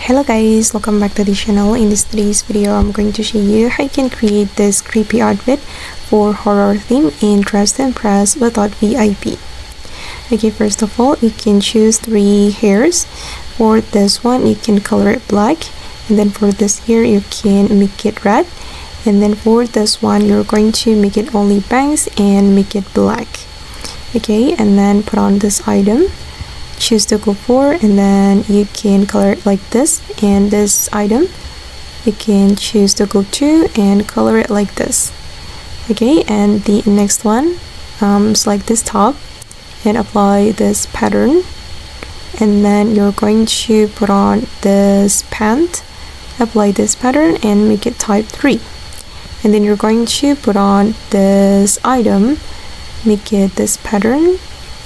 Hello guys, welcome back to the channel. In today's video, I'm going to show you how you can create this creepy outfit for horror theme in Dress to Impress without VIP. Okay, first of all, you can choose 3 hairs. For this one, you can color it black, and then for this hair, you can make it red, and then for this one, you're going to make it only bangs and make it black. Okay, and then put on this item, choose to go for, and then you can color it like this, and this item you can choose to go to and color it like this. Okay, and the next one, select this top and apply this pattern, and then you're going to put on this pant, apply this pattern and make it type 3, and then you're going to put on this item, make it this pattern,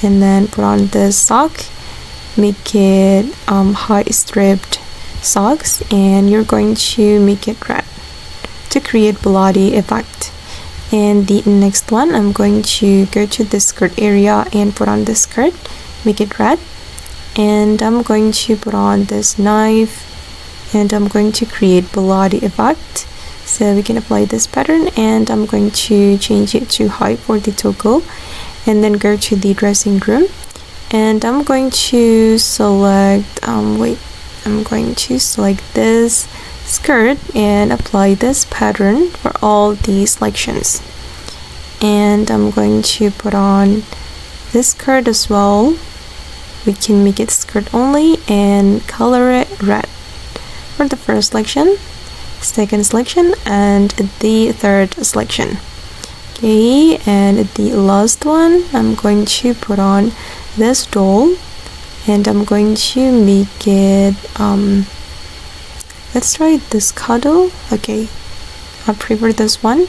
and then put on this sock, make it high stripped socks, and you're going to make it red to create bloody effect. And the next one, I'm going to go to the skirt area and put on this skirt, make it red, and I'm going to put on this knife and I'm going to create bloody effect. So we can apply this pattern, and I'm going to change it to high for the toggle, and then go to the dressing room, and I'm going to select I'm going to select this skirt and apply this pattern for all the selections, and I'm going to put on this skirt as well. We can make it skirt only and color it red for the first selection, second selection, and the third selection. Okay, and the last one, I'm going to put on this doll, and I'm going to make it let's try this cuddle. Okay, I prefer this one,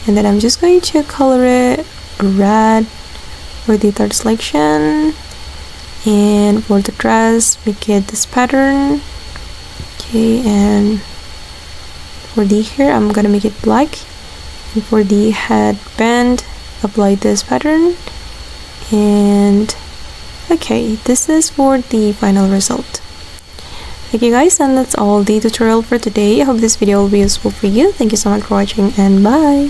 and then I'm just going to color it red for the third selection, and for the dress make it this pattern. Okay, and for the hair I'm gonna make it black, and for the headband apply this pattern, and okay, this is for the final result. Okay guys, and that's all the tutorial for today. I hope this video will be useful for you. Thank you so much for watching, and bye.